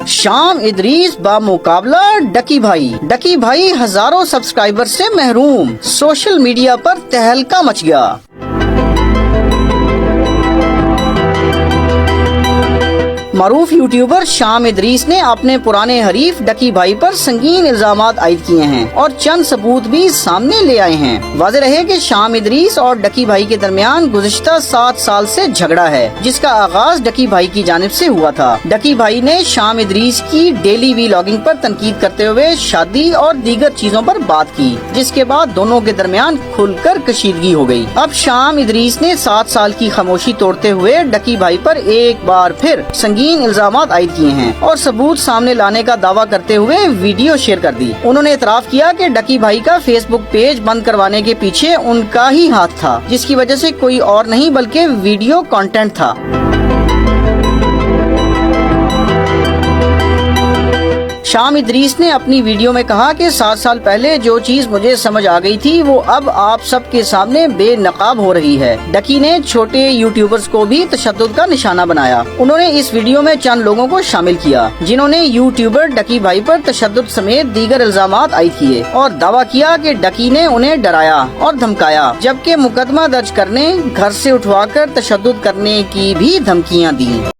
شام ادریس بامقابلہ ڈکی بھائی ہزاروں سبسکرائبر سے محروم، سوشل میڈیا پر تہلکہ مچ گیا۔ معروف یوٹیوبر شام ادریس نے اپنے پرانے حریف ڈکی بھائی پر سنگین الزامات عائد کیے ہیں اور چند ثبوت بھی سامنے لے آئے ہیں۔ واضح رہے کہ شام ادریس اور ڈکی بھائی کے درمیان گزشتہ 7 سال سے جھگڑا ہے، جس کا آغاز ڈکی بھائی کی جانب سے ہوا تھا۔ ڈکی بھائی نے شام ادریس کی ڈیلی ویلاگنگ پر تنقید کرتے ہوئے شادی اور دیگر چیزوں پر بات کی، جس کے بعد دونوں کے درمیان کھل کر کشیدگی ہو گئی۔ اب شام ادریس نے 7 سال کی خاموشی توڑتے ہوئے ڈکی بھائی پر ایک بار پھر سنگین الزامات عائد کیے ہیں اور ثبوت سامنے لانے کا دعویٰ کرتے ہوئے ویڈیو شیئر کر دی۔ انہوں نے اعتراف کیا کہ ڈکی بھائی کا فیس بک پیج بند کروانے کے پیچھے ان کا ہی ہاتھ تھا، جس کی وجہ سے کوئی اور نہیں بلکہ ویڈیو کانٹینٹ تھا۔ شام ادریس نے اپنی ویڈیو میں کہا کہ 7 سال پہلے جو چیز مجھے سمجھ آ گئی تھی وہ اب آپ سب کے سامنے بے نقاب ہو رہی ہے۔ ڈکی نے چھوٹے یوٹیوبرز کو بھی تشدد کا نشانہ بنایا۔ انہوں نے اس ویڈیو میں چند لوگوں کو شامل کیا جنہوں نے یوٹیوبر ڈکی بھائی پر تشدد سمیت دیگر الزامات عائد کیے اور دعویٰ کیا کہ ڈکی نے انہیں ڈرایا اور دھمکایا، جبکہ مقدمہ درج کرنے، گھر سے اٹھوا کر تشدد کرنے کی بھی دھمکیاں دیں۔